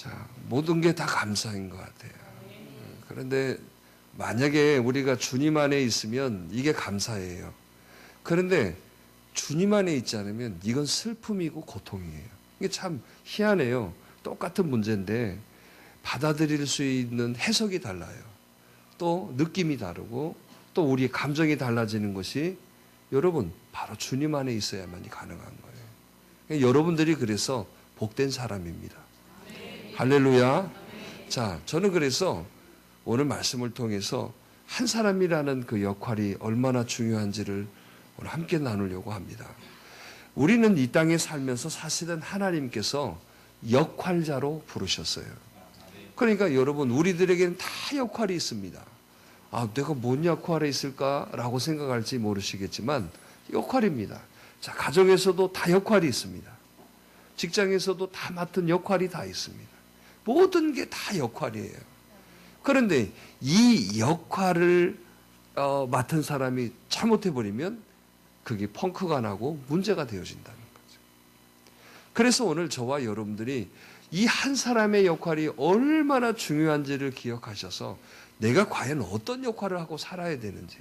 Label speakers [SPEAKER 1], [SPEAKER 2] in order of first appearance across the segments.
[SPEAKER 1] 자, 모든 게 다 감사인 것 같아요. 그런데 만약에 우리가 주님 안에 있으면 이게 감사예요. 그런데 주님 안에 있지 않으면 이건 슬픔이고 고통이에요. 이게 참 희한해요. 똑같은 문제인데 받아들일 수 있는 해석이 달라요. 또 느낌이 다르고 또 우리의 감정이 달라지는 것이 여러분 바로 주님 안에 있어야만이 가능한 거예요. 여러분들이 그래서 복된 사람입니다. 할렐루야. 자, 저는 그래서 오늘 말씀을 통해서 한 사람이라는 그 역할이 얼마나 중요한지를 오늘 함께 나누려고 합니다. 우리는 이 땅에 살면서 사실은 하나님께서 역할자로 부르셨어요. 그러니까 여러분 우리들에게는 다 역할이 있습니다. 아, 내가 뭔 역할에 있을까라고 생각할지 모르시겠지만 역할입니다. 자, 가정에서도 다 역할이 있습니다. 직장에서도 다 맡은 역할이 다 있습니다. 모든 게 다 역할이에요. 그런데 이 역할을 맡은 사람이 잘못해버리면 그게 펑크가 나고 문제가 되어진다는 거죠. 그래서 오늘 저와 여러분들이 이 한 사람의 역할이 얼마나 중요한지를 기억하셔서 내가 과연 어떤 역할을 하고 살아야 되는지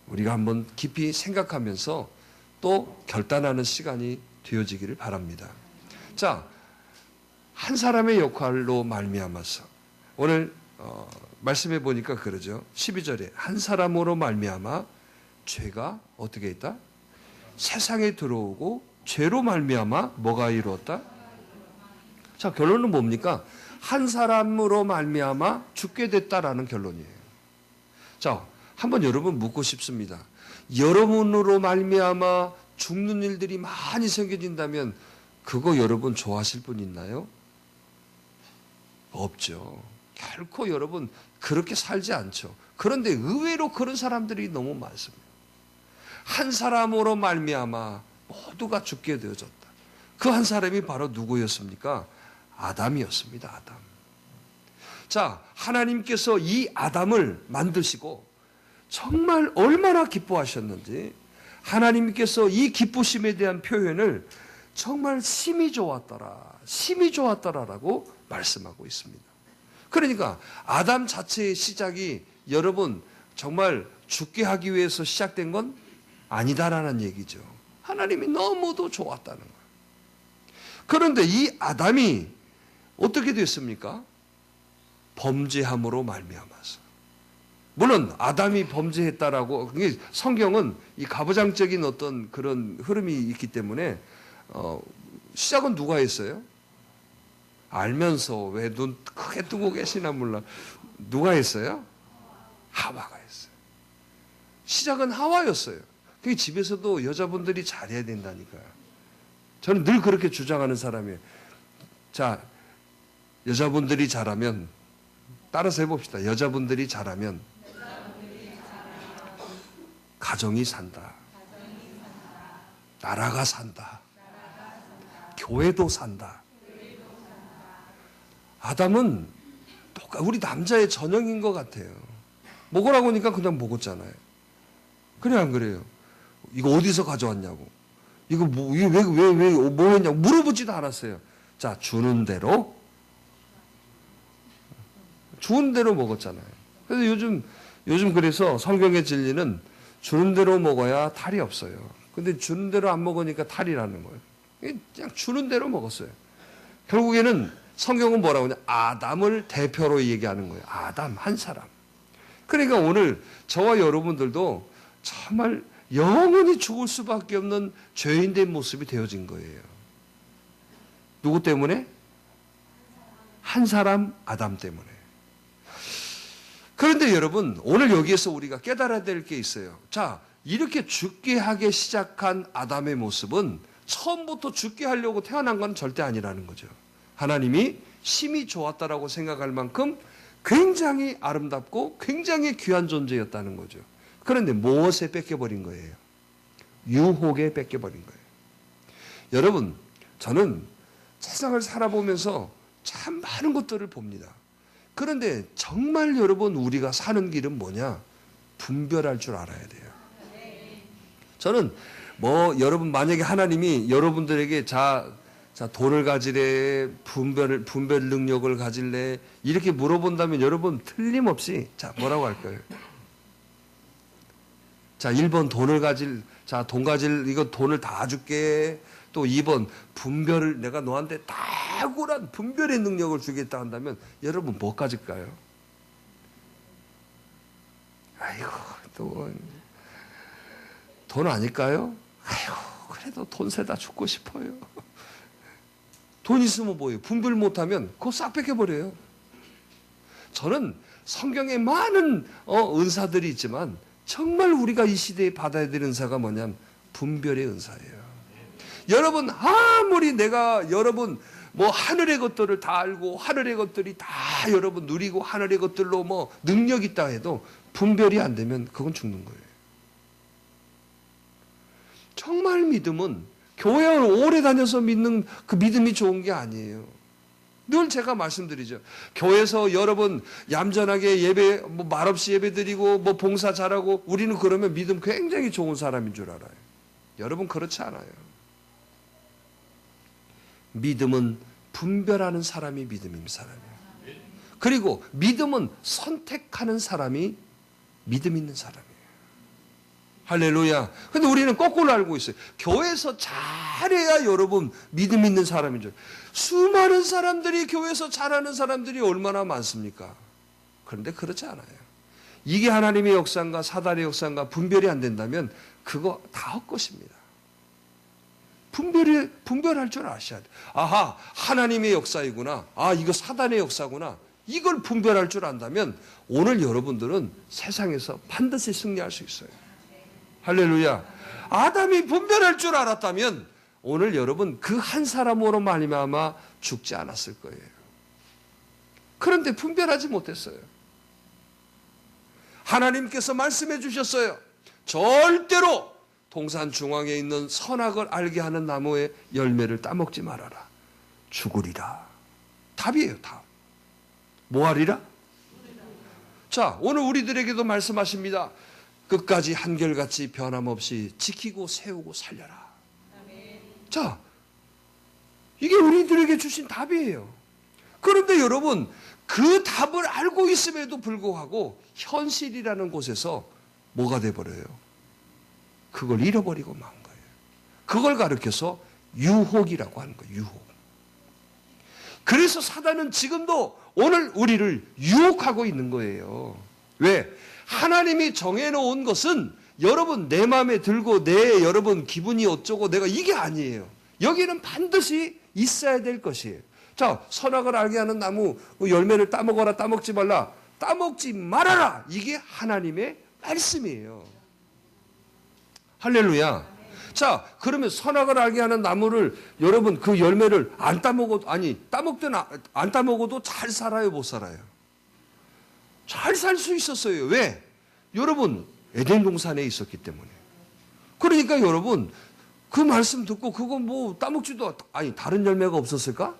[SPEAKER 1] 우리가 한번 깊이 생각하면서 또 결단하는 시간이 되어지기를 바랍니다. 자, 한 사람의 역할로 말미암아서 오늘 말씀해 보니까 그러죠. 12절에 한 사람으로 말미암아 죄가 어떻게 있다? 세상에 들어오고 죄로 말미암아 뭐가 이루었다? 자, 결론은 뭡니까? 한 사람으로 말미암아 죽게 됐다라는 결론이에요. 자, 한번 여러분 묻고 싶습니다. 여러분으로 말미암아 죽는 일들이 많이 생겨진다면 그거 여러분 좋아하실 분 있나요? 없죠. 결코 여러분 그렇게 살지 않죠. 그런데 의외로 그런 사람들이 너무 많습니다. 한 사람으로 말미암아 모두가 죽게 되어졌다. 그 한 사람이 바로 누구였습니까? 아담이었습니다. 아담. 자, 하나님께서 이 아담을 만드시고 정말 얼마나 기뻐하셨는지 하나님께서 이 기쁘심에 대한 표현을 정말 심히 좋았더라라고 말씀하고 있습니다. 그러니까 아담 자체의 시작이 여러분 정말 죽게 하기 위해서 시작된 건 아니다라는 얘기죠. 하나님이 너무도 좋았다는 거예요. 그런데 이 아담이 어떻게 됐습니까? 범죄함으로 말미암아서. 물론 아담이 범죄했다라고 성경은 이 가부장적인 어떤 그런 흐름이 있기 때문에 시작은 누가 했어요? 알면서 왜 눈 크게 뜨고 계시나 몰라. 누가 했어요? 하와가 했어요. 시작은 하와였어요. 그 집에서도 여자분들이 잘해야 된다니까요. 저는 늘 그렇게 주장하는 사람이에요. 자, 여자분들이 잘하면 따라서 해봅시다. 여자분들이 잘하면 가정이 산다. 나라가 산다. 교회도 산다. 아담은 우리 남자의 전형인 것 같아요. 먹으라고 하니까 그냥 먹었잖아요. 그래 안 그래요? 이거 어디서 가져왔냐고. 이거 왜 했냐고 물어보지도 않았어요. 자, 주는 대로 먹었잖아요. 그래서 요즘 그래서 성경의 진리는 주는 대로 먹어야 탈이 없어요. 근데 주는 대로 안 먹으니까 탈이 나는 거예요. 그냥 주는 대로 먹었어요. 결국에는 성경은 뭐라고 하냐? 아담을 대표로 얘기하는 거예요. 아담 한 사람. 그러니까 오늘 저와 여러분들도 정말 영원히 죽을 수밖에 없는 죄인된 모습이 되어진 거예요. 누구 때문에? 한 사람 아담 때문에. 그런데 여러분 오늘 여기에서 우리가 깨달아야 될 게 있어요. 자, 이렇게 죽게 하기 시작한 아담의 모습은 처음부터 죽게 하려고 태어난 건 절대 아니라는 거죠. 하나님이 심히 좋았다라고 생각할 만큼 굉장히 아름답고 굉장히 귀한 존재였다는 거죠. 그런데 무엇에 뺏겨버린 거예요? 유혹에 뺏겨버린 거예요. 여러분, 저는 세상을 살아보면서 참 많은 것들을 봅니다. 그런데 정말 여러분 우리가 사는 길은 뭐냐? 분별할 줄 알아야 돼요. 저는 여러분 만약에 하나님이 여러분들에게 자, 돈을 가지래, 분별 능력을 가질래, 이렇게 물어본다면 여러분 틀림없이, 자, 뭐라고 할 거예요? 자, 1번 돈 가질, 이거 돈을 다 줄게. 또 2번 분별을 내가 너한테 탁월한 분별의 능력을 주겠다 한다면 여러분 뭐 가질까요? 아이고, 또 돈 아닐까요? 아이고, 그래도 돈 세다 죽고 싶어요. 돈 있으면 뭐예요? 분별 못하면 그거 싹 뺏겨버려요. 저는 성경에 많은 은사들이 있지만 정말 우리가 이 시대에 받아야 될 은사가 뭐냐면 분별의 은사예요. 여러분 아무리 여러분 뭐 하늘의 것들을 다 알고 하늘의 것들이 다 여러분 누리고 하늘의 것들로 뭐 능력 있다 해도 분별이 안 되면 그건 죽는 거예요. 정말 믿음은 교회를 오래 다녀서 믿는 그 믿음이 좋은 게 아니에요. 늘 제가 말씀드리죠. 교회에서 여러분 얌전하게 예배, 뭐 말없이 예배 드리고 뭐 봉사 잘하고 우리는 그러면 믿음 굉장히 좋은 사람인 줄 알아요. 여러분 그렇지 않아요. 믿음은 분별하는 사람이 믿음인 사람이에요. 그리고 믿음은 선택하는 사람이 믿음 있는 사람이에요. 할렐루야. 근데 우리는 거꾸로 알고 있어요. 교회에서 잘해야 여러분 믿음 있는 사람인 줄. 수많은 사람들이 교회에서 잘하는 사람들이 얼마나 많습니까? 그런데 그렇지 않아요. 이게 하나님의 역사인가 사단의 역사인가 분별이 안 된다면 그거 다 헛것입니다. 분별할 줄 아셔야 돼요. 아하, 하나님의 역사이구나. 아, 이거 사단의 역사구나. 이걸 분별할 줄 안다면 오늘 여러분들은 세상에서 반드시 승리할 수 있어요. 할렐루야. 아담이 분별할 줄 알았다면 오늘 여러분 그 한 사람으로 말미암아 죽지 않았을 거예요. 그런데 분별하지 못했어요. 하나님께서 말씀해 주셨어요. 절대로 동산 중앙에 있는 선악을 알게 하는 나무의 열매를 따먹지 말아라. 죽으리라. 답이에요, 답. 뭐 하리라? 자, 오늘 우리들에게도 말씀하십니다. 끝까지 한결같이 변함없이 지키고 세우고 살려라. 자, 이게 우리들에게 주신 답이에요. 그런데 여러분, 그 답을 알고 있음에도 불구하고 현실이라는 곳에서 뭐가 돼버려요? 그걸 잃어버리고 만 거예요. 그걸 가르쳐서 유혹이라고 하는 거예요. 유혹. 그래서 사단은 지금도 오늘 우리를 유혹하고 있는 거예요. 왜? 하나님이 정해놓은 것은 여러분 내 마음에 들고 내 여러분 기분이 어쩌고 내가 이게 아니에요. 여기는 반드시 있어야 될 것이에요. 자, 선악을 알게 하는 나무 열매를 따먹어라, 따먹지 말라, 따먹지 말아라. 이게 하나님의 말씀이에요. 할렐루야. 자, 그러면 선악을 알게 하는 나무를 여러분 그 열매를 안 따먹어도 따먹든 안 따먹어도 잘 살아요, 못 살아요? 잘 살 수 있었어요. 왜? 여러분 에덴 동산에 있었기 때문에. 그러니까 여러분 그 말씀 듣고 그건 뭐 따먹지도 다른 열매가 없었을까?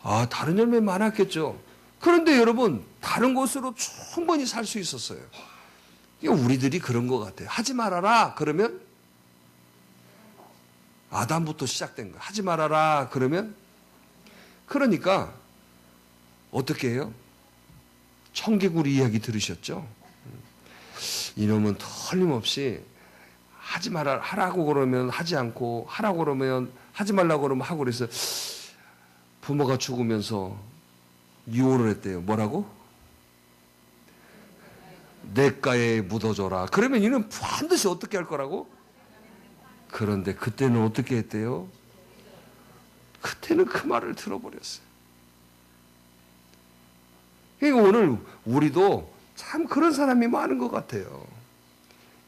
[SPEAKER 1] 아, 다른 열매 많았겠죠. 그런데 여러분 다른 곳으로 충분히 살 수 있었어요. 우리들이 그런 것 같아요. 하지 말아라 그러면 아담부터 시작된 거예요. 하지 말아라 그러면 그러니까 어떻게 해요? 청개구리 이야기 들으셨죠? 이놈은 틀림없이 하지 말아 하라고 그러면 하지 않고 하라고 그러면 하지 말라고 그러면 하고 그래서 부모가 죽으면서 유언을 했대요. 뭐라고? 냇가에 묻어줘라. 그러면 이는 반드시 어떻게 할 거라고? 그런데 그때는 어떻게 했대요? 그때는 그 말을 들어버렸어요. 그러니까 오늘 우리도 참 그런 사람이 많은 것 같아요.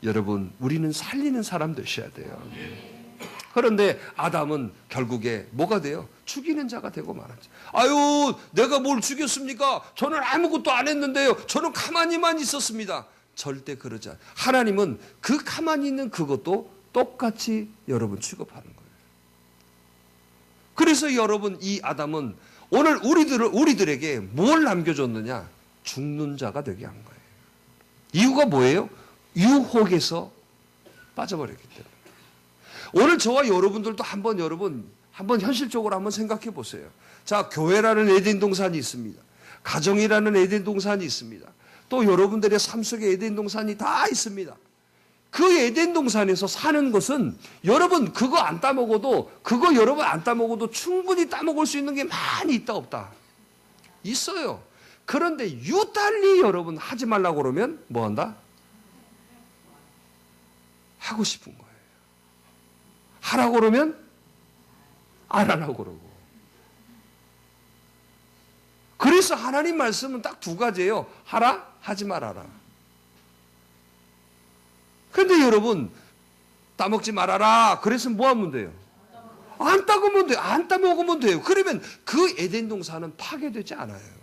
[SPEAKER 1] 여러분, 우리는 살리는 사람 되셔야 돼요. 그런데 아담은 결국에 뭐가 돼요? 죽이는 자가 되고 말았죠. 아유, 내가 뭘 죽였습니까? 저는 아무것도 안 했는데요. 저는 가만히만 있었습니다. 절대 그러지 않아요. 하나님은 그 가만히 있는 그것도 똑같이 여러분 취급하는 거예요. 그래서 여러분 이 아담은 오늘 우리들에게 뭘 남겨줬느냐? 죽는 자가 되게 한 거예요. 이유가 뭐예요? 유혹에서 빠져버렸기 때문에. 오늘 저와 여러분들도 한번 현실적으로 한번 생각해 보세요. 자, 교회라는 에덴 동산이 있습니다. 가정이라는 에덴 동산이 있습니다. 또 여러분들의 삶 속에 에덴 동산이 다 있습니다. 그 에덴 동산에서 사는 것은 여러분 그거 안 따먹어도 충분히 따먹을 수 있는 게 많이 있다 없다? 있어요. 그런데 유달리 여러분 하지 말라고 그러면 뭐 한다? 하고 싶은 거예요. 하라고 그러면 안 하라고 그러고. 그래서 하나님 말씀은 딱 두 가지예요. 하라, 하지 말아라. 그런데 여러분 따먹지 말아라. 그래서 뭐 하면 돼요? 안 따먹으면 돼요. 안 따먹으면 돼요. 그러면 그 에덴 동산은 파괴되지 않아요.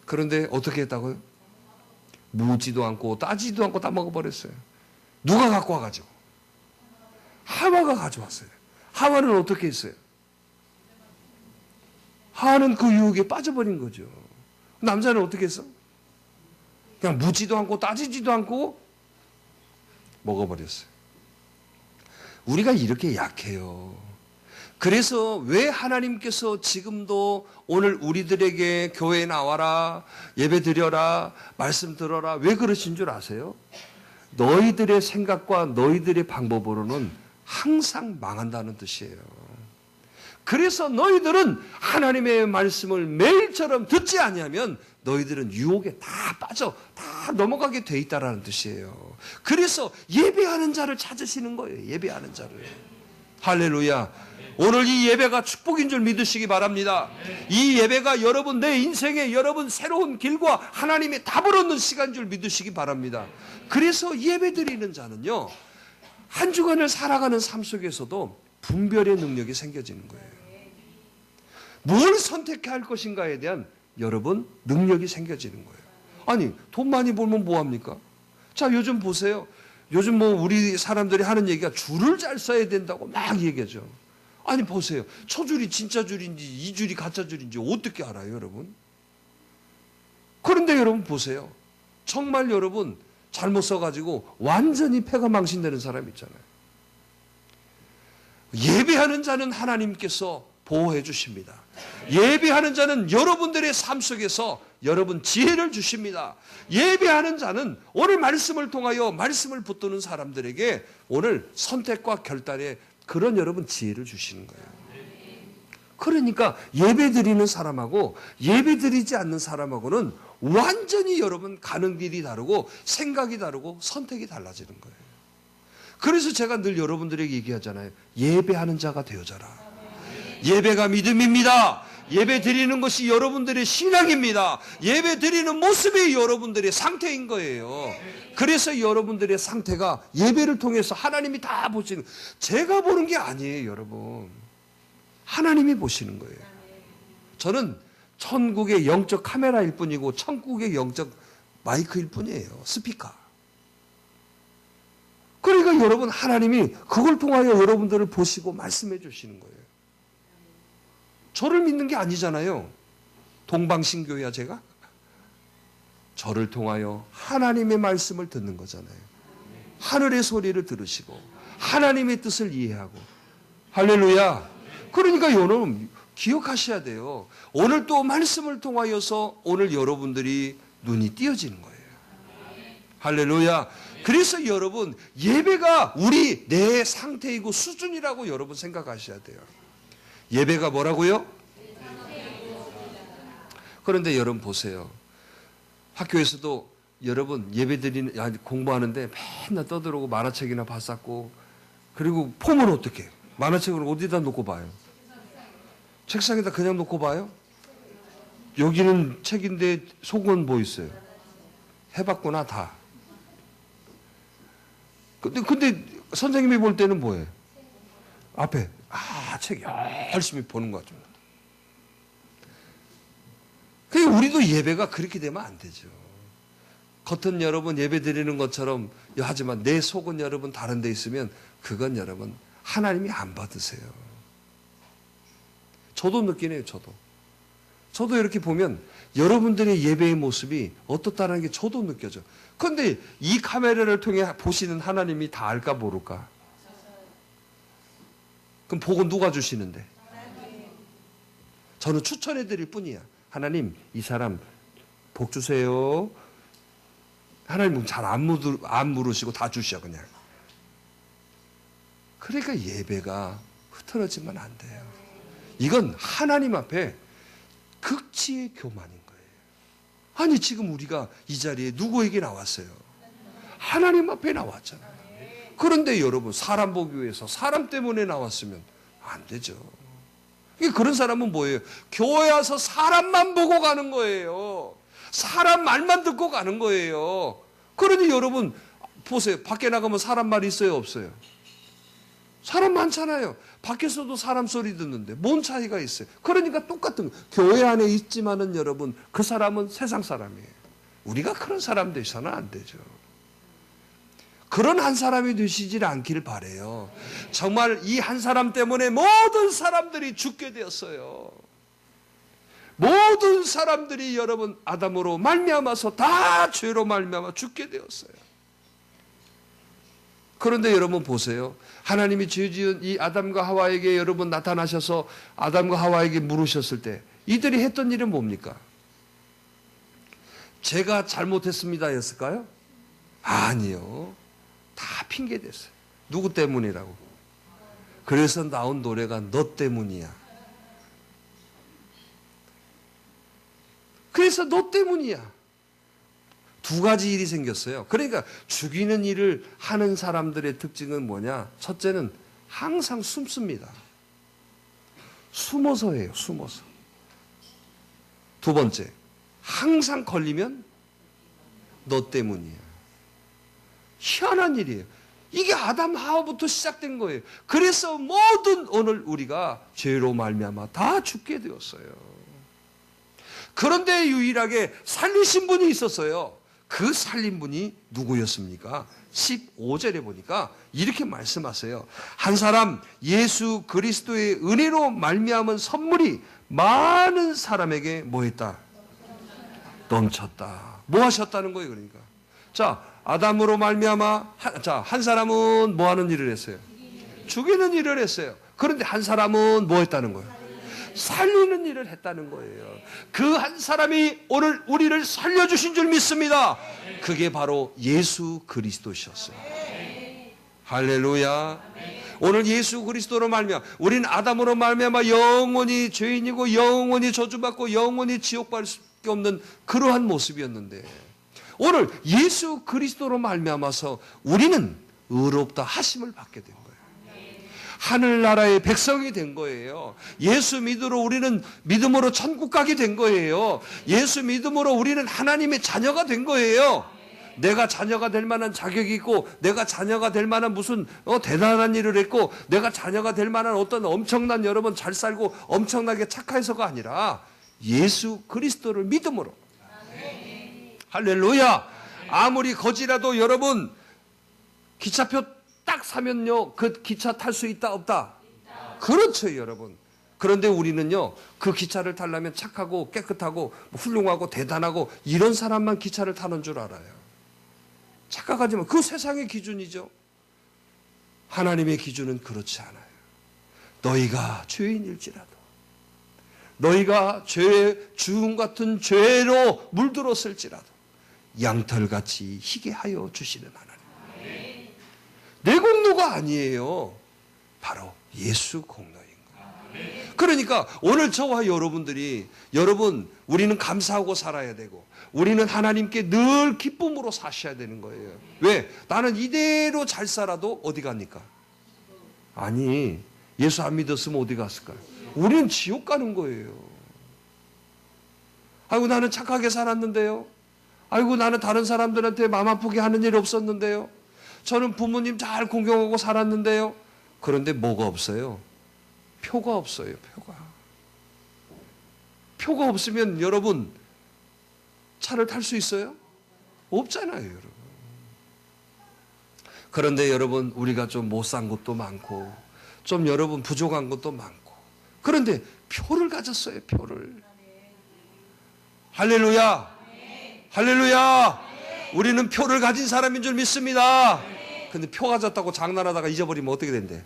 [SPEAKER 1] 그런데 어떻게 했다고요? 묻지도 않고 따지도 않고 따먹어버렸어요. 누가 갖고 와가지고? 하와가 가져왔어요. 하와는 어떻게 했어요? 하와는 그 유혹에 빠져버린 거죠. 남자는 어떻게 했어? 그냥 묻지도 않고 따지지도 않고 먹어버렸어요. 우리가 이렇게 약해요. 그래서 왜 하나님께서 지금도 오늘 우리들에게 교회에 나와라, 예배 드려라, 말씀 들어라, 왜 그러신 줄 아세요? 너희들의 생각과 너희들의 방법으로는 항상 망한다는 뜻이에요. 그래서 너희들은 하나님의 말씀을 매일처럼 듣지 아니하면 너희들은 유혹에 다 빠져 다 넘어가게 돼 있다라는 뜻이에요. 그래서 예배하는 자를 찾으시는 거예요. 예배하는 자를. 할렐루야. 오늘 이 예배가 축복인 줄 믿으시기 바랍니다. 이 예배가 여러분 내 인생에 여러분 새로운 길과 하나님의 답을 얻는 시간인 줄 믿으시기 바랍니다. 그래서 예배드리는 자는요, 한 주간을 살아가는 삶 속에서도 분별의 능력이 생겨지는 거예요. 뭘 선택해야 할 것인가에 대한 여러분 능력이 생겨지는 거예요. 아니, 돈 많이 벌면 뭐합니까? 자, 요즘 보세요. 요즘 뭐 우리 사람들이 하는 얘기가 줄을 잘 써야 된다고 막 얘기하죠. 아니, 보세요. 초줄이 진짜 줄인지 이줄이 가짜 줄인지 어떻게 알아요, 여러분? 그런데 여러분 보세요. 정말 여러분 잘못 써가지고 완전히 패가 망신되는 사람 있잖아요. 예배하는 자는 하나님께서 보호해 주십니다. 예배하는 자는 여러분들의 삶 속에서 여러분 지혜를 주십니다. 예배하는 자는 오늘 말씀을 통하여 말씀을 붙드는 사람들에게 오늘 선택과 결단에 그런 여러분 지혜를 주시는 거예요. 그러니까 예배 드리는 사람하고 예배 드리지 않는 사람하고는 완전히 여러분 가는 길이 다르고 생각이 다르고 선택이 달라지는 거예요. 그래서 제가 늘 여러분들에게 얘기하잖아요. 예배하는 자가 되어져라. 예배가 믿음입니다. 예배 드리는 것이 여러분들의 신앙입니다. 예배 드리는 모습이 여러분들의 상태인 거예요. 그래서 여러분들의 상태가 예배를 통해서 하나님이 다 보시는, 제가 보는 게 아니에요, 여러분. 하나님이 보시는 거예요. 저는 천국의 영적 카메라일 뿐이고 천국의 영적 마이크일 뿐이에요. 스피커. 그러니까 여러분 하나님이 그걸 통하여 여러분들을 보시고 말씀해 주시는 거예요. 저를 믿는 게 아니잖아요. 동방신교야 제가? 저를 통하여 하나님의 말씀을 듣는 거잖아요. 하늘의 소리를 들으시고 하나님의 뜻을 이해하고. 할렐루야. 그러니까 여러분 기억하셔야 돼요. 오늘 또 말씀을 통하여서 오늘 여러분들이 눈이 띄어지는 거예요. 할렐루야. 그래서 여러분 예배가 우리 내 상태이고 수준이라고 여러분 생각하셔야 돼요. 예배가 뭐라고요? 그런데 여러분 보세요. 학교에서도 여러분 예배 드리는 공부하는데 맨날 떠들고 만화책이나 봤었고, 그리고 폼은 어떻게? 만화책을 어디다 놓고 봐요? 책상에다 그냥 놓고 봐요? 여기는 책인데 속은 뭐 있어요? 해봤구나 다. 근데 선생님이 볼 때는 뭐예요? 앞에 책 열심히 보는 것 같죠. 그러니까 우리도 예배가 그렇게 되면 안 되죠. 겉은 여러분 예배 드리는 것처럼 하지만 내 속은 여러분 다른 데 있으면 그건 여러분 하나님이 안 받으세요. 저도 느끼네요. 저도 이렇게 보면 여러분들의 예배의 모습이 어떻다는 게 저도 느껴져. 그런데 이 카메라를 통해 보시는 하나님이 다 알까 모를까? 그럼 복은 누가 주시는데? 저는 추천해 드릴 뿐이야. 하나님, 이 사람 복 주세요. 하나님은 잘 안 물으시고 다 주셔 그냥. 그러니까 예배가 흐트러지면 안 돼요. 이건 하나님 앞에 극치의 교만인 거예요. 아니 지금 우리가 이 자리에 누구에게 나왔어요? 하나님 앞에 나왔잖아요. 그런데 여러분 사람 보기 위해서 사람 때문에 나왔으면 안 되죠. 그런 사람은 뭐예요? 교회 와서 사람만 보고 가는 거예요. 사람 말만 듣고 가는 거예요. 그러니 여러분 보세요. 밖에 나가면 사람 말 있어요? 없어요? 사람 많잖아요. 밖에서도 사람 소리 듣는데 뭔 차이가 있어요? 그러니까 똑같은 거예요. 교회 안에 있지만은 여러분 그 사람은 세상 사람이에요. 우리가 그런 사람 되셔서는 안 되죠. 그런 한 사람이 되시질 않길 바라요. 정말 이 한 사람 때문에 모든 사람들이 죽게 되었어요. 모든 사람들이 여러분 아담으로 말미암아서 다 죄로 말미암아 죽게 되었어요. 그런데 여러분 보세요. 하나님이 죄 지은 이 아담과 하와에게 여러분 나타나셔서 아담과 하와에게 물으셨을 때 이들이 했던 일은 뭡니까? 제가 잘못했습니다 였을까요? 아니요. 다 핑계댔어요. 누구 때문이라고? 그래서 나온 노래가 너 때문이야. 그래서 너 때문이야. 두 가지 일이 생겼어요. 그러니까 죽이는 일을 하는 사람들의 특징은 뭐냐? 첫째는 항상 숨습니다. 숨어서 해요. 숨어서. 두 번째, 항상 걸리면 너 때문이야. 희한한 일이에요. 이게 아담 하와부터 시작된 거예요. 그래서 모든 오늘 우리가 죄로 말미암아 다 죽게 되었어요. 그런데 유일하게 살리신 분이 있었어요. 그 살린 분이 누구였습니까? 15절에 보니까 이렇게 말씀하세요. 한 사람 예수 그리스도의 은혜로 말미암은 선물이 많은 사람에게 뭐 했다? 넘쳤다. 뭐 하셨다는 거예요, 그러니까. 자, 아담으로 말미암아 한 사람은 뭐 하는 일을 했어요? 죽이는 일을 했어요. 그런데 한 사람은 뭐 했다는 거예요? 살리는 일을 했다는 거예요. 그 한 사람이 오늘 우리를 살려주신 줄 믿습니다. 그게 바로 예수 그리스도셨어요. 할렐루야. 오늘 예수 그리스도로 말미암아 우리는 아담으로 말미암아 영원히 죄인이고 영원히 저주받고 영원히 지옥 갈 수밖에 없는 그러한 모습이었는데 오늘 예수 그리스도로 말미암아서 우리는 의롭다 하심을 받게 된 거예요. 하늘나라의 백성이 된 거예요. 예수 믿음으로 우리는 믿음으로 천국 가게 된 거예요. 예수 믿음으로 우리는 하나님의 자녀가 된 거예요. 내가 자녀가 될 만한 자격이 있고 내가 자녀가 될 만한 무슨 대단한 일을 했고 내가 자녀가 될 만한 어떤 엄청난 여러분 잘 살고 엄청나게 착해서가 아니라 예수 그리스도를 믿음으로. 할렐루야. 아무리 거지라도 여러분 기차표 딱 사면요 그 기차 탈 수 있다 없다? 그렇죠 여러분. 그런데 우리는요 그 기차를 타려면 착하고 깨끗하고 훌륭하고 대단하고 이런 사람만 기차를 타는 줄 알아요. 착각하지만 그 세상의 기준이죠. 하나님의 기준은 그렇지 않아요. 너희가 죄인일지라도 너희가 주음 같은 죄로 물들었을지라도 양털같이 희게 하여 주시는 하나님. 내 공로가 아니에요. 바로 예수 공로인 거예요. 그러니까 오늘 저와 여러분들이 우리는 감사하고 살아야 되고 우리는 하나님께 늘 기쁨으로 사셔야 되는 거예요. 왜? 나는 이대로 잘 살아도 어디 갑니까? 아니 예수 안 믿었으면 어디 갔을까요? 우리는 지옥 가는 거예요. 아이고 나는 착하게 살았는데요. 아이고 나는 다른 사람들한테 마음 아프게 하는 일 없었는데요. 저는 부모님 잘 공경하고 살았는데요. 그런데 뭐가 없어요? 표가 없어요. 표가 없으면 여러분 차를 탈 수 있어요? 없잖아요 여러분. 그런데 여러분 우리가 좀 못 산 것도 많고 좀 여러분 부족한 것도 많고 그런데 표를 가졌어요. 표를. 할렐루야. 할렐루야. 우리는 표를 가진 사람인 줄 믿습니다. 근데 표 가졌다고 장난하다가 잊어버리면 어떻게 된대?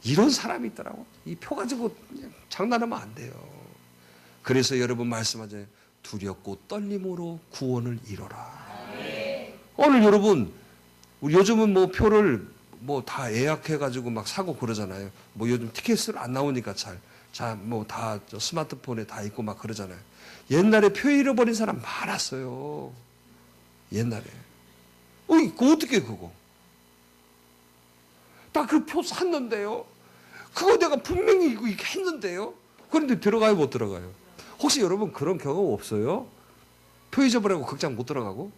[SPEAKER 1] 이런 사람이 있더라고. 이 표 가지고 그냥 장난하면 안 돼요. 그래서 여러분 말씀하잖아요. 두렵고 떨림으로 구원을 이뤄라. 오늘 여러분, 우리 요즘은 뭐 표를 뭐 다 예약해가지고 막 사고 그러잖아요. 뭐 요즘 티켓을 안 나오니까 뭐 다 스마트폰에 다 있고 막 그러잖아요. 옛날에 표 잃어버린 사람 많았어요. 옛날에. 그거 어떻게 그거? 나 그 표 샀는데요. 그거 내가 분명히 이거 했는데요. 그런데 들어가요, 못 들어가요? 혹시 여러분 그런 경험 없어요? 표 잊어버리고 극장 못 들어가고?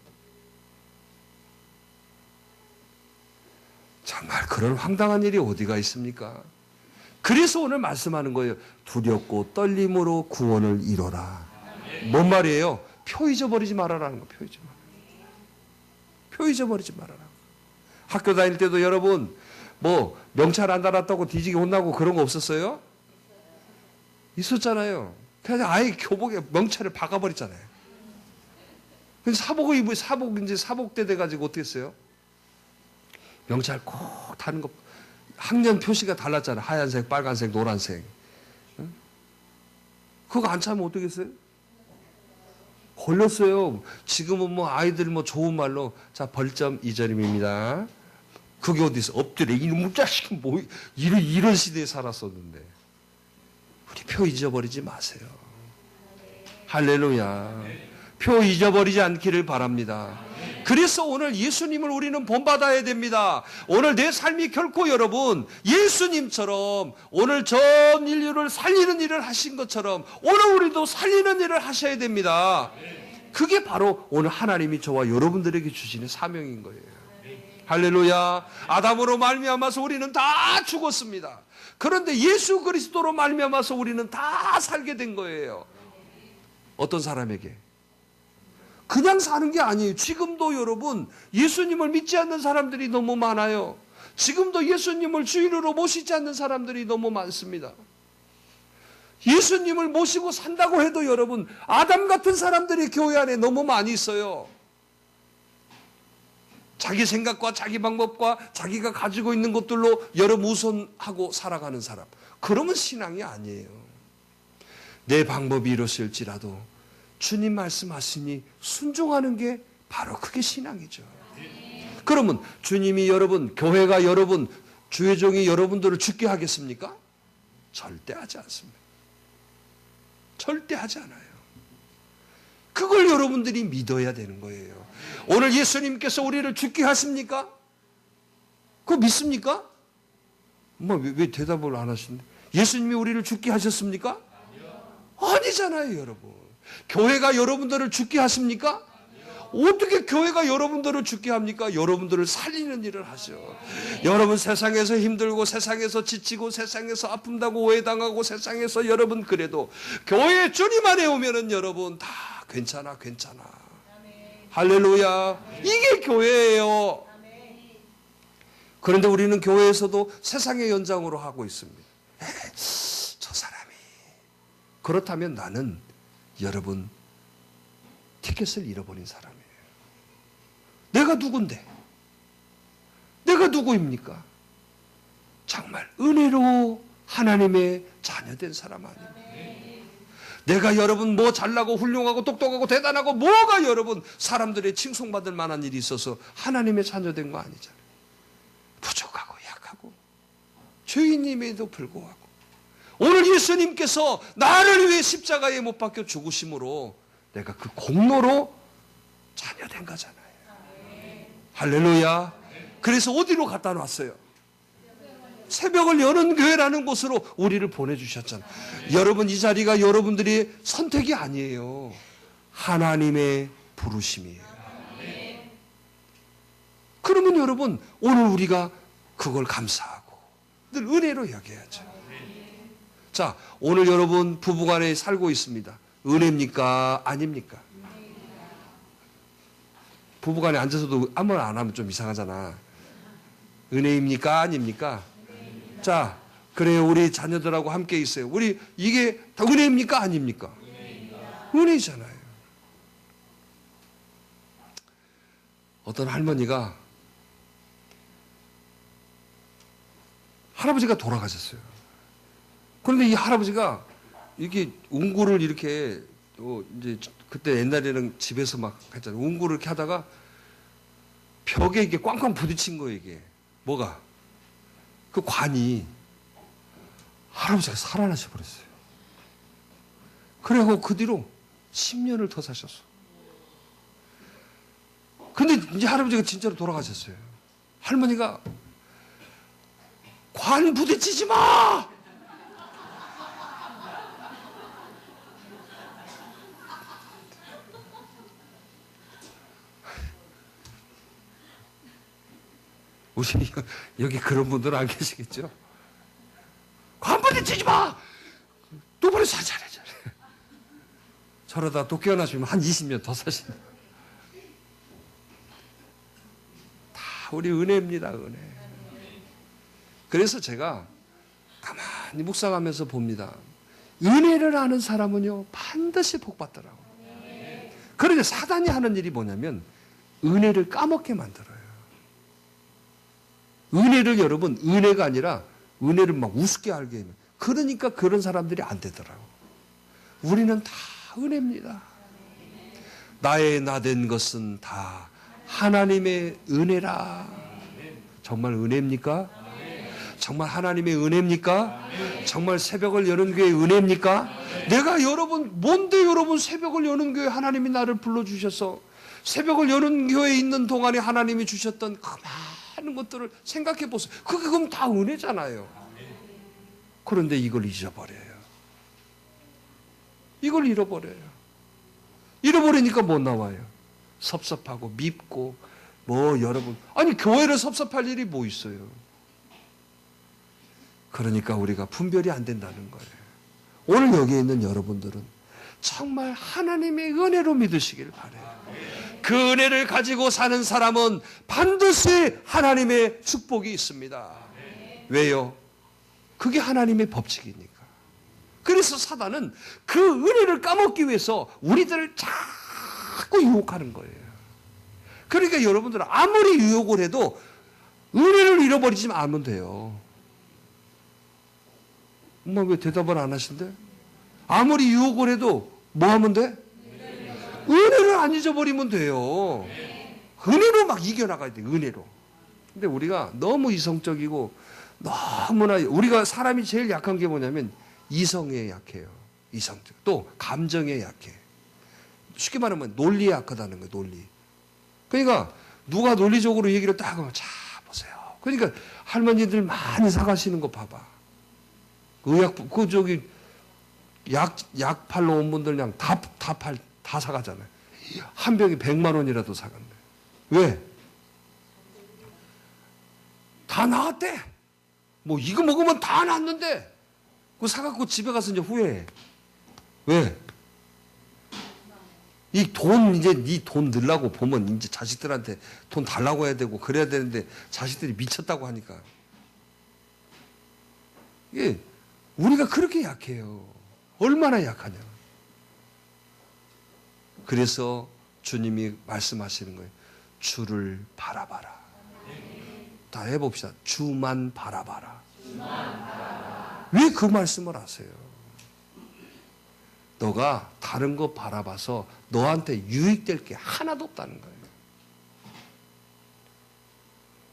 [SPEAKER 1] 정말 그런 황당한 일이 어디가 있습니까? 그래서 오늘 말씀하는 거예요. 두렵고 떨림으로 구원을 이뤄라. 뭔 말이에요? 표 잊어버리지 말아라는 거. 표 잊어버리지 말아라. 학교 다닐 때도 여러분 뭐 명찰 안 달았다고 뒤지게 혼나고 그런 거 없었어요? 있었잖아요. 그래서 아예 교복에 명찰을 박아버렸잖아요. 그래서 사복을 입고 사복대 돼가지고 어떻게 했어요? 명찰 꼭 타는 거 학년 표시가 달랐잖아요. 하얀색, 빨간색, 노란색. 응? 그거 안 차면 어떻게 했어요? 걸렸어요. 지금은 뭐 아이들 뭐 좋은 말로 자 벌점 2점입니다. 그게 어디 있어? 엎드려 이놈의 자식 뭐 이런 시대에 살았었는데 우리 표 잊어버리지 마세요. 할렐루야. 표 잊어버리지 않기를 바랍니다. 그래서 오늘 예수님을 우리는 본받아야 됩니다. 오늘 내 삶이 결코 여러분 예수님처럼 오늘 전 인류를 살리는 일을 하신 것처럼 오늘 우리도 살리는 일을 하셔야 됩니다. 그게 바로 오늘 하나님이 저와 여러분들에게 주시는 사명인 거예요. 할렐루야. 아담으로 말미암아서 우리는 다 죽었습니다. 그런데 예수 그리스도로 말미암아서 우리는 다 살게 된 거예요. 어떤 사람에게? 그냥 사는 게 아니에요. 지금도 여러분 예수님을 믿지 않는 사람들이 너무 많아요. 지금도 예수님을 주인으로 모시지 않는 사람들이 너무 많습니다. 예수님을 모시고 산다고 해도 여러분 아담 같은 사람들이 교회 안에 너무 많이 있어요. 자기 생각과 자기 방법과 자기가 가지고 있는 것들로 여러 우선하고 살아가는 사람. 그러면 신앙이 아니에요. 내 방법이 이렇을지라도 주님 말씀하시니 순종하는 게 바로 그게 신앙이죠. 그러면 주님이 여러분, 교회가 여러분, 주의 종이 여러분들을 죽게 하겠습니까? 절대 하지 않습니다. 절대 하지 않아요. 그걸 여러분들이 믿어야 되는 거예요. 오늘 예수님께서 우리를 죽게 하십니까? 그거 믿습니까? 왜 대답을 안 하시는데? 예수님이 우리를 죽게 하셨습니까? 아니잖아요, 여러분. 교회가 여러분들을 죽게 하십니까? 어떻게 교회가 여러분들을 죽게 합니까? 여러분들을 살리는 일을 하죠. 여러분 세상에서 힘들고 세상에서 지치고 세상에서 아픈다고 오해당하고 세상에서 여러분 그래도 교회 주님 안에 오면은 여러분 다 괜찮아. 할렐루야. 이게 교회예요. 그런데 우리는 교회에서도 세상의 연장으로 하고 있습니다. 저 사람이. 그렇다면 나는 여러분 티켓을 잃어버린 사람이에요. 내가 누군데? 내가 누구입니까? 정말 은혜로 하나님의 자녀된 사람 아닙니까? 내가 여러분 뭐 잘나고 훌륭하고 똑똑하고 대단하고 뭐가 여러분 사람들의 칭송받을 만한 일이 있어서 하나님의 자녀된 거 아니잖아요. 부족하고 약하고 죄인임에도 불구하고 오늘 예수님께서 나를 위해 십자가에 못 박혀 죽으심으로 내가 그 공로로 자녀된 거잖아요. 할렐루야. 그래서 어디로 갖다 놨어요? 새벽을 여는 교회라는 곳으로 우리를 보내주셨잖아요. 여러분 이 자리가 여러분들이 선택이 아니에요. 하나님의 부르심이에요. 그러면 여러분 오늘 우리가 그걸 감사하고 늘 은혜로 여겨야죠. 자, 오늘 여러분 부부간에 살고 있습니다. 은혜입니까? 아닙니까? 부부간에 앉아서도 아무 말 안 하면 좀 이상하잖아. 은혜입니까? 아닙니까? 자, 그래요. 우리 자녀들하고 함께 있어요. 우리 이게 다 은혜입니까? 아닙니까? 은혜잖아요. 어떤 할머니가 할아버지가 돌아가셨어요. 그런데 이 할아버지가 이렇게 운구를 이렇게 이제 그때 옛날에는 집에서 막 했잖아요. 운구를 이렇게 하다가 벽에 이게 꽝꽝 부딪힌 거예요. 이게 뭐가 그 관이 할아버지가 살아나셔 버렸어요. 그래고 그 뒤로 10년을 더 사셨어. 근데 이제 할아버지가 진짜로 돌아가셨어요. 할머니가 관 부딪히지 마! 우리 여기 그런 분들은 안 계시겠죠? 관 부딪히지 마! 또 버려서 잘해. 저러다 또 깨어나시면 한 20년 더 사신다. 다 우리 은혜입니다, 은혜. 그래서 제가 가만히 묵상하면서 봅니다. 은혜를 아는 사람은요, 반드시 복받더라고요. 그런데 사단이 하는 일이 뭐냐면, 은혜를 까먹게 만들어요. 은혜를 여러분, 은혜가 아니라, 은혜를 막 우습게 알게 해요. 그러니까 그런 사람들이 안 되더라고요. 우리는 다 은혜입니다. 나의 나된 것은 다 하나님의 은혜라. 정말 은혜입니까? 정말 하나님의 은혜입니까? 정말 새벽을 여는 교회의 은혜입니까? 내가 여러분, 뭔데 여러분 새벽을 여는 교회 하나님이 나를 불러주셔서 새벽을 여는 교회에 있는 동안에 하나님이 주셨던 그 많은 것들을 생각해 보세요. 그게 그럼 다 은혜잖아요. 그런데 이걸 잊어버려요. 이걸 잃어버려요. 잃어버리니까 못 나와요. 섭섭하고 밉고 뭐 여러분, 아니 교회를 섭섭할 일이 뭐 있어요. 그러니까 우리가 분별이 안 된다는 거예요. 오늘 여기에 있는 여러분들은 정말 하나님의 은혜로 믿으시길 바라요. 그 은혜를 가지고 사는 사람은 반드시 하나님의 축복이 있습니다. 왜요? 그게 하나님의 법칙이니까. 그래서 사단은 그 은혜를 까먹기 위해서 우리들을 자꾸 유혹하는 거예요. 그러니까 여러분들은 아무리 유혹을 해도 은혜를 잃어버리지 않으면 돼요. 엄마 왜 대답을 안 하신대? 아무리 유혹을 해도 뭐 하면 돼? 은혜를 안 잊어버리면 돼요. 은혜로 막 이겨나가야 돼, 은혜로. 근데 우리가 너무 이성적이고 너무나, 우리가 사람이 제일 약한 게 뭐냐면 이성에 약해요. 이성적. 또 감정에 약해. 쉽게 말하면 논리에 약하다는 거예요. 논리. 그러니까 누가 논리적으로 얘기를 딱 하면 자 보세요. 그러니까 할머니들 많이 사가시는 거 봐봐. 약 팔러 온 분들 그냥 다 사가잖아요. 한 병에 100만 원이라도 사간대. 왜? 다 나았대. 뭐 이거 먹으면 다 낫는데. 그거 사갖고 집에 가서 이제 후회해. 왜? 이 돈, 이제 네 돈 넣으려고 보면 이제 자식들한테 돈 달라고 해야 되고 그래야 되는데 자식들이 미쳤다고 하니까. 이게 우리가 그렇게 약해요. 얼마나 약하냐. 그래서 주님이 말씀하시는 거예요. 주를 바라봐라. 다 해봅시다. 주만 바라봐라. 왜 그 말씀을 하세요? 너가 다른 거 바라봐서 너한테 유익될 게 하나도 없다는 거예요.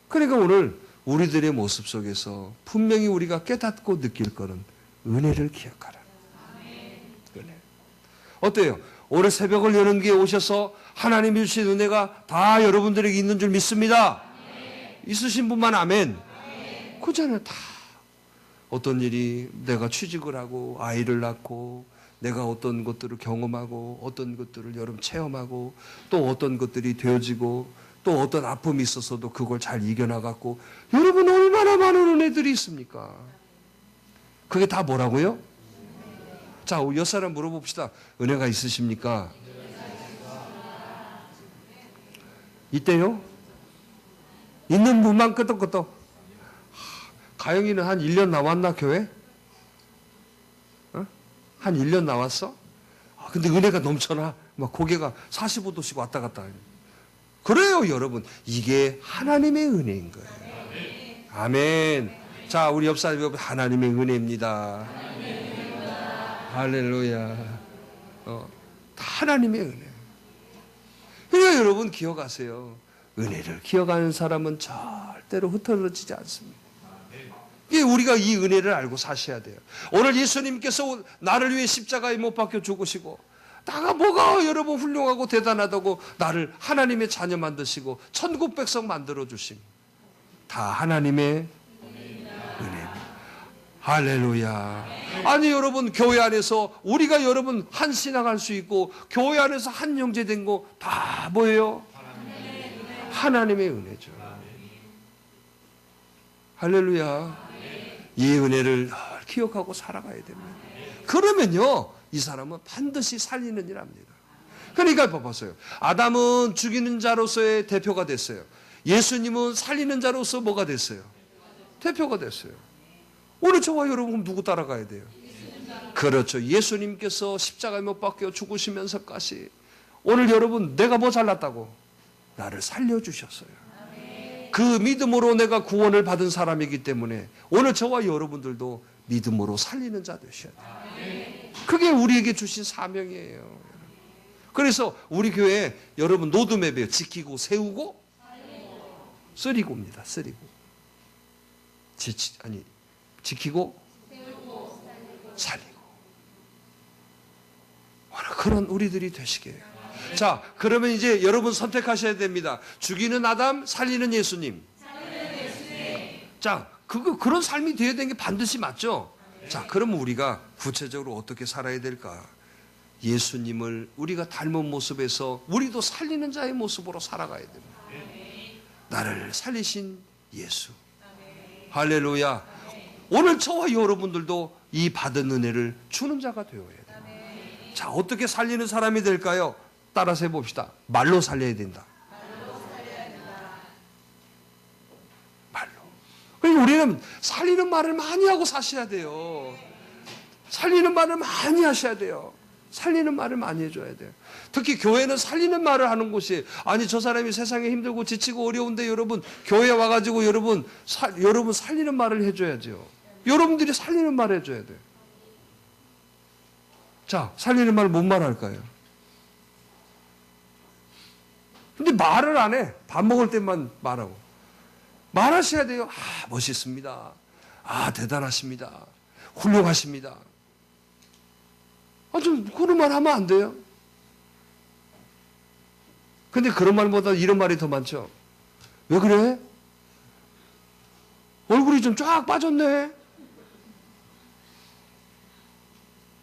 [SPEAKER 1] 그러니까 오늘 우리들의 모습 속에서 분명히 우리가 깨닫고 느낄 거는 은혜를 기억하라. 은혜. 어때요? 오늘 새벽을 여는 교회에 오셔서 하나님이 주신 은혜가 다 여러분들에게 있는 줄 믿습니다. 있으신 분만 아멘. 그잖아요. 다. 어떤 일이 내가 취직을 하고 아이를 낳고 내가 어떤 것들을 경험하고 어떤 것들을 여러분 체험하고 또 어떤 것들이 되어지고 또 어떤 아픔이 있어서도 그걸 잘 이겨나갔고 여러분 얼마나 많은 은혜들이 있습니까? 그게 다 뭐라고요? 자, 옆 사람 물어봅시다. 은혜가 있으십니까? 있대요? 있는 분만 끄덕끄덕. 가영이는 한 1년 나왔나 교회? 어? 한 1년 나왔어? 근데 은혜가 넘쳐나. 막 고개가 45도씩 왔다 갔다. 그래요 여러분. 이게 하나님의 은혜인 거예요. 아멘. 자, 우리 옆 사람이 하나님의 은혜입니다. 할렐루야. 다 하나님의 은혜. 그러니까 여러분 기억하세요. 은혜를 기억하는 사람은 절대로 흩어지지 않습니다. 우리가 이 은혜를 알고 사셔야 돼요. 오늘 예수님께서 나를 위해 십자가에 못 박혀 죽으시고, 나가 뭐가 여러분 훌륭하고 대단하다고 나를 하나님의 자녀 만드시고 천국 백성 만들어 주심. 다 하나님의 은혜입니다. 할렐루야. 아니 여러분, 교회 안에서 우리가 여러분 한 신앙할 수 있고 교회 안에서 한 영제된 거 다 뭐예요? 하나님의 은혜죠. 할렐루야. 이 은혜를 늘 기억하고 살아가야 됩니다. 그러면요, 이 사람은 반드시 살리는 일 합니다. 그러니까 봐보세요. 아담은 죽이는 자로서의 대표가 됐어요. 예수님은 살리는 자로서 뭐가 됐어요? 대표가 됐어요. 오늘 저와 여러분 누구 따라가야 돼요? 그렇죠. 예수님께서 십자가에 못 박혀 죽으시면서까지 오늘 여러분 내가 뭐 잘났다고? 나를 살려주셨어요. 그 믿음으로 내가 구원을 받은 사람이기 때문에 오늘 저와 여러분들도 믿음으로 살리는 자 되셔야 돼요. 그게 우리에게 주신 사명이에요. 그래서 우리 교회 여러분 노드맵이에요. 지키고 세우고 쓰리고입니다. 쓰리고. 지키고 살리고. 그런 우리들이 되시게 해요. 자, 그러면 이제 여러분 선택하셔야 됩니다. 죽이는 아담, 살리는 예수님. 자, 그런 삶이 되어야 되는 게 반드시 맞죠? 자, 그러면 우리가 구체적으로 어떻게 살아야 될까? 예수님을 우리가 닮은 모습에서 우리도 살리는 자의 모습으로 살아가야 됩니다. 나를 살리신 예수. 할렐루야. 오늘 저와 여러분들도 이 받은 은혜를 주는 자가 되어야 돼요. 자, 어떻게 살리는 사람이 될까요? 따라서 해봅시다. 말로 살려야 된다. 말로. 그러니까 우리는 살리는 말을 많이 하고 사셔야 돼요. 살리는 말을 많이 하셔야 돼요. 살리는 말을 많이 해줘야 돼요. 특히 교회는 살리는 말을 하는 곳이, 아니 저 사람이 세상에 힘들고 지치고 어려운데 여러분 교회에 와가지고 여러분 살리는 말을 해줘야죠. 여러분들이 살리는 말을 해줘야 돼요. 자, 살리는 말을 뭔 말 할까요? 근데 말을 안 해. 밥 먹을 때만 말하고. 말하셔야 돼요. 아, 멋있습니다. 아, 대단하십니다. 훌륭하십니다. 아, 좀 그런 말 하면 안 돼요? 근데 그런 말보다 이런 말이 더 많죠. 왜 그래? 얼굴이 좀 쫙 빠졌네.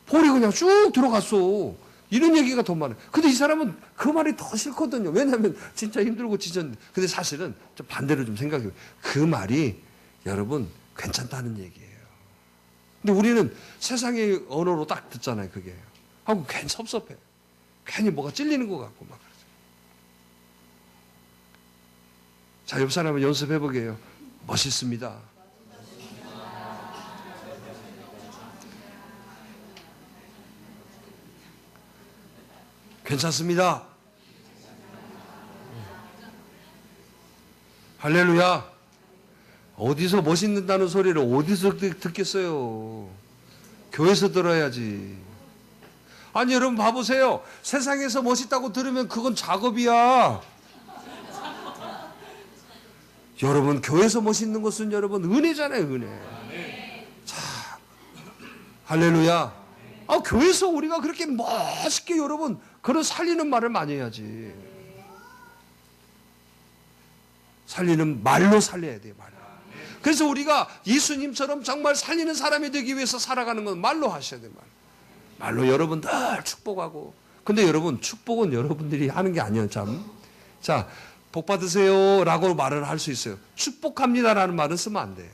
[SPEAKER 1] 볼이 그냥 쭉 들어갔어. 이런 얘기가 더 많아요. 근데 이 사람은 그 말이 더 싫거든요. 왜냐하면 진짜 힘들고 지쳤는데. 근데 사실은 좀 반대로 좀 생각해요. 그 말이 여러분 괜찮다는 얘기예요. 근데 우리는 세상의 언어로 딱 듣잖아요. 그게. 하고 괜히 섭섭해. 괜히 뭐가 찔리는 것 같고 막 그러죠. 자, 옆 사람은 연습해보게 해요. 멋있습니다. 괜찮습니다. 할렐루야. 어디서 멋있는다는 소리를 어디서 듣겠어요? 교회에서 들어야지. 아니 여러분 봐보세요. 세상에서 멋있다고 들으면 그건 작업이야. 여러분 교회에서 멋있는 것은 여러분 은혜잖아요. 은혜. 자, 할렐루야. 아, 교회에서 우리가 그렇게 멋있게 여러분 그런 살리는 말을 많이 해야지. 살리는 말로 살려야 돼요. 말로. 그래서 우리가 예수님처럼 정말 살리는 사람이 되기 위해서 살아가는 건 말로 하셔야 돼요. 말로 여러분 늘 축복하고. 근데 여러분 축복은 여러분들이 하는 게 아니에요. 참. 자, 복 받으세요 라고 말을 할 수 있어요. 축복합니다라는 말은 쓰면 안 돼.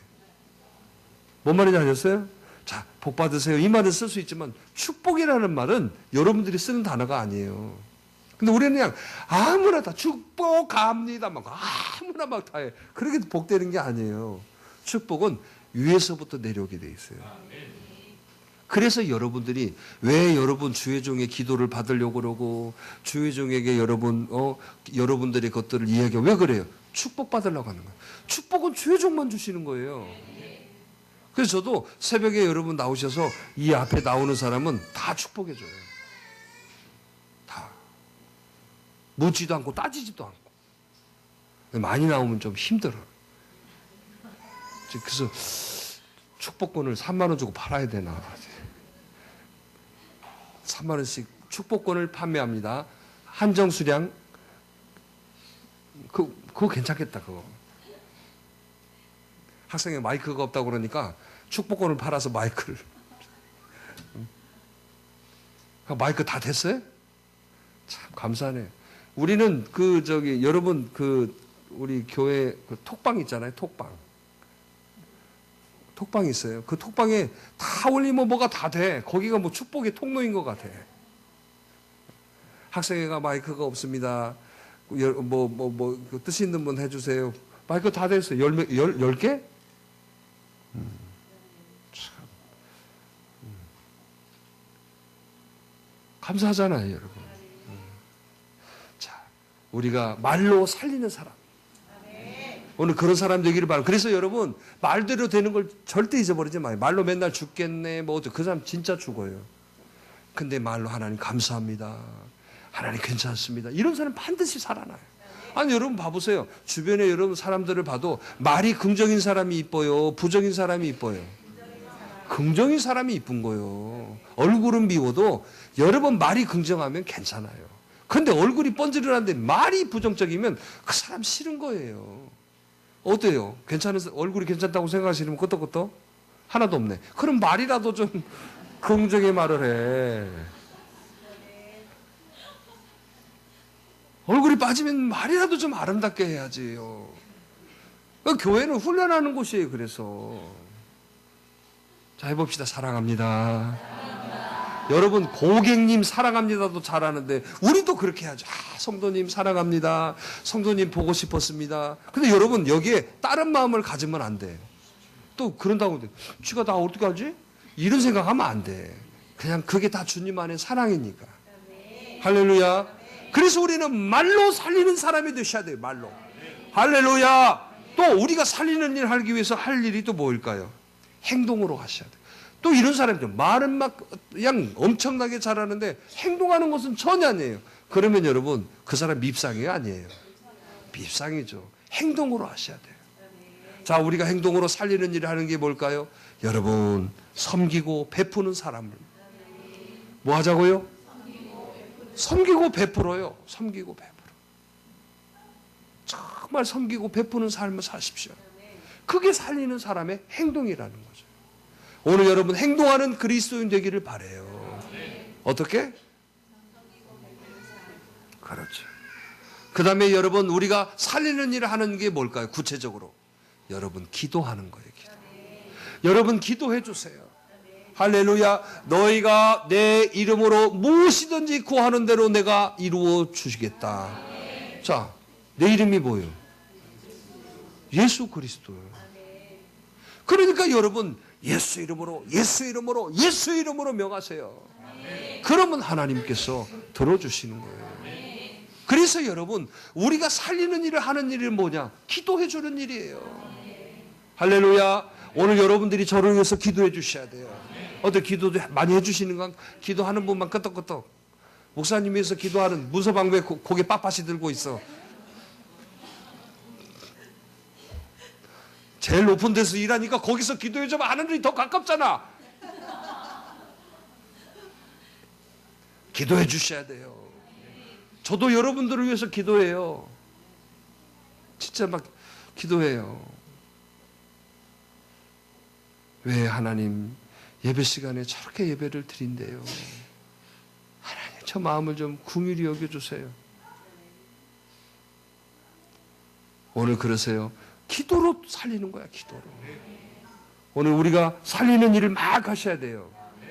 [SPEAKER 1] 뭔 말인지 아셨어요? 자, 복 받으세요 이 말은 쓸 수 있지만 축복이라는 말은 여러분들이 쓰는 단어가 아니에요. 근데 우리는 그냥 아무나 다 축복합니다 막 아무나 막 다 해. 그렇게 복되는 게 아니에요. 축복은 위에서부터 내려오게 돼 있어요. 그래서 여러분들이 왜 여러분 주의 종의 기도를 받으려고 그러고 주의 종에게 여러분들의 것들을 이야기하고 왜 그래요? 축복 받으려고 하는 거예요. 축복은 주의 종만 주시는 거예요. 그래서 저도 새벽에 여러분 나오셔서 이 앞에 나오는 사람은 다 축복해줘요. 다. 묻지도 않고 따지지도 않고. 많이 나오면 좀 힘들어. 그래서 축복권을 3만 원 주고 팔아야 되나. 3만 원씩 축복권을 판매합니다. 한정 수량. 그거 괜찮겠다, 그거. 학생이 마이크가 없다고 그러니까 축복권을 팔아서 마이크를. 마이크 다 됐어요? 참 감사하네. 우리는 여러분 우리 교회 톡방 있잖아요, 톡방. 톡방이 있어요. 그 톡방에 다 올리면 뭐가 다 돼. 거기가 뭐 축복의 통로인 것 같아. 학생회가 마이크가 없습니다. 뜻 있는 분 해주세요. 마이크 다 됐어요. 10개? 참. 감사하잖아요, 여러분. 자, 우리가 말로 살리는 사람. 오늘 그런 사람 되기를 바랍니다. 그래서 여러분, 말대로 되는 걸 절대 잊어버리지 마요. 말로 맨날 죽겠네, 그 사람 진짜 죽어요. 근데 말로 하나님 감사합니다. 하나님 괜찮습니다. 이런 사람 반드시 살아나요. 아니, 여러분 봐보세요. 주변에 여러분 사람들을 봐도 말이 긍정인 사람이 이뻐요? 부정인 사람이 이뻐요? 긍정인 사람이 이쁜 거예요. 얼굴은 미워도 여러 번 말이 긍정하면 괜찮아요. 근데 얼굴이 번지르는데 말이 부정적이면 그 사람 싫은 거예요. 어때요? 얼굴이 괜찮다고 생각하시면 끄떡끄떡? 하나도 없네. 그럼 말이라도 좀 긍정의 말을 해. 얼굴이 빠지면 말이라도 좀 아름답게 해야지요. 교회는 훈련하는 곳이에요, 그래서. 자, 해봅시다. 사랑합니다. 여러분, 고객님 사랑합니다도 잘하는데, 우리도 그렇게 해야죠. 성도님 사랑합니다. 성도님 보고 싶었습니다. 근데 여러분, 여기에 다른 마음을 가지면 안 돼. 또 그런다고, 쥐가 나 어떻게 하지? 이런 생각하면 안 돼. 그냥 그게 다 주님 안에 사랑이니까. 할렐루야. 그래서 우리는 말로 살리는 사람이 되셔야 돼요. 말로. 할렐루야. 또 우리가 살리는 일 하기 위해서 할 일이 또 뭘까요? 행동으로 하셔야 돼요. 또 이런 사람들 말은 막 그냥 엄청나게 잘하는데 행동하는 것은 전혀 아니에요. 그러면 여러분 그 사람 밉상이 아니에요. 밉상이죠. 행동으로 하셔야 돼요. 자, 우리가 행동으로 살리는 일을 하는 게 뭘까요? 여러분, 섬기고 베푸는 사람을 뭐 하자고요? 섬기고 베풀어요. 섬기고 베풀어. 정말 섬기고 베푸는 삶을 사십시오. 그게 살리는 사람의 행동이라는 거죠. 오늘 여러분 행동하는 그리스도인 되기를 바라요. 어떻게? 그렇죠. 그 다음에 여러분 우리가 살리는 일을 하는 게 뭘까요? 구체적으로 여러분 기도하는 거예요. 기도. 여러분 기도해 주세요. 할렐루야. 너희가 내 이름으로 무엇이든지 구하는 대로 내가 이루어 주시겠다. 자, 내 이름이 뭐예요? 예수 그리스도예요. 그러니까 여러분 예수 이름으로 명하세요. 그러면 하나님께서 들어주시는 거예요. 그래서 여러분 우리가 살리는 일을 하는 일이 뭐냐? 기도해 주는 일이에요. 할렐루야. 오늘 여러분들이 저를 위해서 기도해 주셔야 돼요. 어때? 기도도 많이 해주시는가? 기도하는 분만 끄떡끄떡. 목사님 위해서 기도하는 문서방배 고개 빳빳이 들고 있어. 제일 높은 데서 일하니까 거기서 기도해주면 하늘이 더 가깝잖아. 기도해 주셔야 돼요. 저도 여러분들을 위해서 기도해요. 진짜 막 기도해요. 왜 하나님 예배 시간에 저렇게 예배를 드린대요. 하나님 저 마음을 좀 긍휼히 여겨주세요. 오늘 그러세요. 기도로 살리는 거야. 기도로. 오늘 우리가 살리는 일을 막 하셔야 돼요.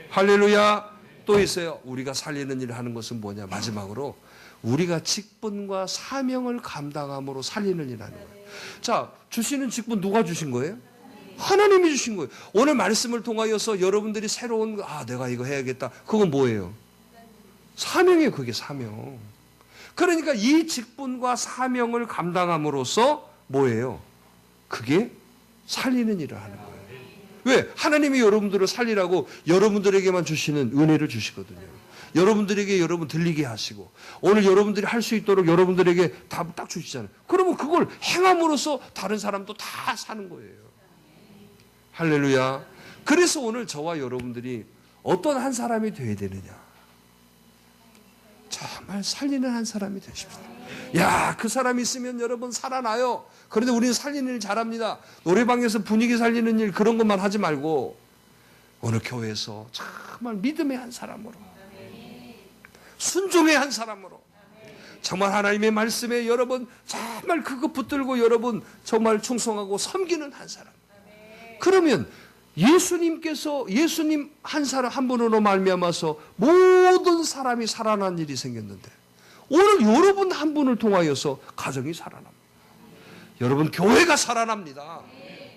[SPEAKER 1] 할렐루야. 또 있어요. 우리가 살리는 일을 하는 것은 뭐냐? 마지막으로 우리가 직분과 사명을 감당함으로 살리는 일을 하는 거예요. 자, 주시는 직분 누가 주신 거예요? 하나님이 주신 거예요. 오늘 말씀을 통하여서 여러분들이 새로운 내가 이거 해야겠다. 그건 뭐예요? 사명이에요. 그게 사명. 그러니까 이 직분과 사명을 감당함으로써 뭐예요? 그게 살리는 일을 하는 거예요. 왜? 하나님이 여러분들을 살리라고 여러분들에게만 주시는 은혜를 주시거든요. 여러분들에게 여러분 들리게 하시고 오늘 여러분들이 할 수 있도록 여러분들에게 답 딱 주시잖아요. 그러면 그걸 행함으로써 다른 사람도 다 사는 거예요. 할렐루야. 그래서 오늘 저와 여러분들이 어떤 한 사람이 되어야 되느냐. 정말 살리는 한 사람이 되십시오. 야, 그 사람이 있으면 여러분 살아나요. 그런데 우리는 살리는 일 잘합니다. 노래방에서 분위기 살리는 일 그런 것만 하지 말고 오늘 교회에서 정말 믿음의 한 사람으로, 순종의 한 사람으로, 정말 하나님의 말씀에 여러분 정말 그거 붙들고 여러분 정말 충성하고 섬기는 한 사람. 그러면 예수님께서 예수님 한 사람 한 분으로 말미암아서 모든 사람이 살아난 일이 생겼는데 오늘 여러분 한 분을 통하여서 가정이 살아납니다. 여러분 교회가 살아납니다.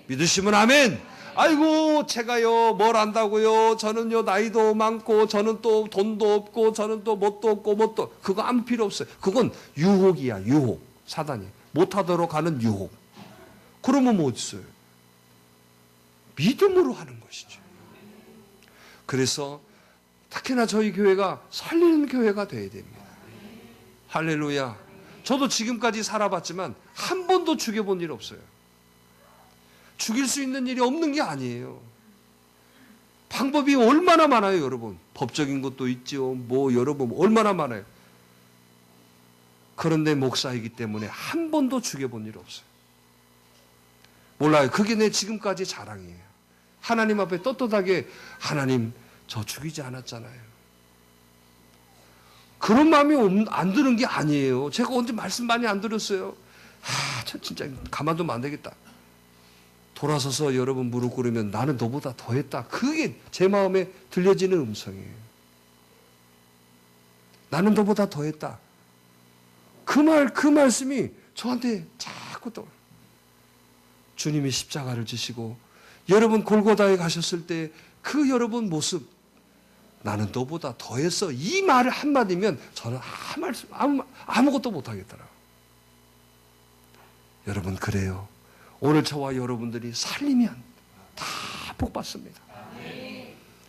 [SPEAKER 1] 믿으시면 아멘. 아이고 제가요 뭘 안다고요. 저는요 나이도 많고 저는 또 돈도 없고 저는 또 뭣도 없고 뭣도 그거 아무 필요 없어요. 그건 유혹이야. 유혹. 사단이 못하도록 하는 유혹. 그러면 뭐 있어요? 믿음으로 하는 것이죠. 그래서 특히나 저희 교회가 살리는 교회가 되어야 됩니다. 할렐루야. 저도 지금까지 살아봤지만 한 번도 죽여본 일 없어요. 죽일 수 있는 일이 없는 게 아니에요. 방법이 얼마나 많아요, 여러분. 법적인 것도 있죠. 뭐 여러분 얼마나 많아요. 그런데 목사이기 때문에 한 번도 죽여본 일 없어요. 몰라요. 그게 내 지금까지 자랑이에요. 하나님 앞에 떳떳하게 하나님 저 죽이지 않았잖아요. 그런 마음이 안 드는 게 아니에요. 제가 언제 말씀 많이 안 들었어요. 저 진짜 가만두면 안 되겠다. 돌아서서 여러분 무릎 꿇으면 나는 너보다 더했다. 그게 제 마음에 들려지는 음성이에요. 나는 너보다 더했다. 그 말씀이 저한테 자꾸 떠올라요. 주님이 십자가를 지시고 여러분 골고다에 가셨을 때 그 여러분 모습 나는 너보다 더했어. 이 말을 한마디면 저는 아무것도 못하겠더라고요. 여러분 그래요. 오늘 저와 여러분들이 살리면 다 복받습니다.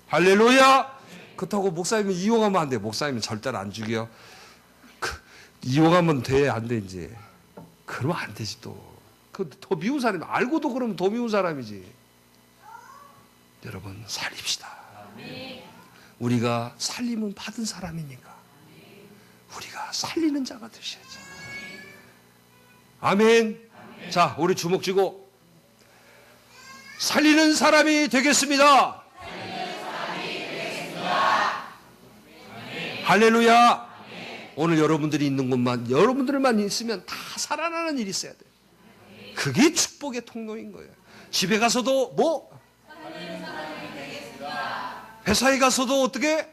[SPEAKER 1] 할렐루야. 그렇다고 목사님이 이용하면 안 돼. 목사님은 절대로 안 죽여. 이용하면 돼? 안 돼 이제. 그러면 안 되지 또. 더 미운 사람이 알고도 그러면 더 미운 사람이지. 여러분 살립시다. 우리가 살림은 받은 사람이니까 우리가 살리는 자가 되셔야죠. 아멘. 자, 우리 주먹 쥐고 살리는 사람이 되겠습니다. 할렐루야. 오늘 여러분들이 있는 곳만 여러분들만 있으면 다 살아나는 일이 있어야 돼요. 그게 축복의 통로인 거예요. 집에 가서도 뭐? 회사에 가서도 어떻게?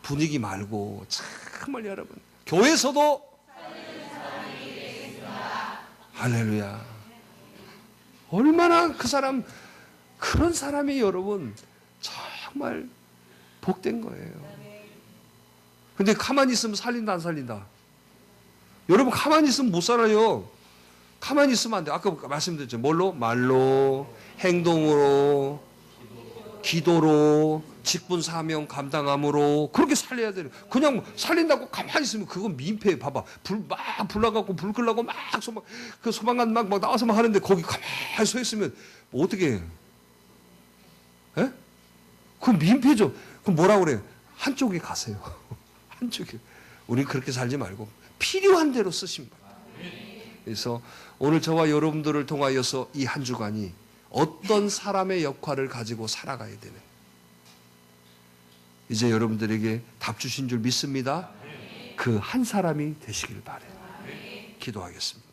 [SPEAKER 1] 분위기 말고 정말 여러분 교회에서도 할렐루야. 얼마나 그 사람 그런 사람이 여러분 정말 복된 거예요. 근데 가만히 있으면 살린다 안 살린다? 여러분 가만히 있으면 못 살아요. 가만히 있으면 안 돼. 아까 말씀드렸죠. 뭘로? 말로, 행동으로, 기도로, 직분 사명 감당함으로 그렇게 살려야 돼요. 그냥 살린다고 가만히 있으면 그건 민폐. 봐봐. 불 나갖고 불 끌라고 막 소방관 막 나와서 막 하는데 거기 가만히 서 있으면 뭐 어떻게 해? 예? 그건 민폐죠. 그럼 뭐라고 그래요? 한쪽에 가세요. 한쪽에. 우리 그렇게 살지 말고 필요한 대로 쓰신 거예요. 그래서 오늘 저와 여러분들을 통하여서 이 한 주간이 어떤 사람의 역할을 가지고 살아가야 되는 이제 여러분들에게 답 주신 줄 믿습니다. 그 한 사람이 되시길 바라요. 기도하겠습니다.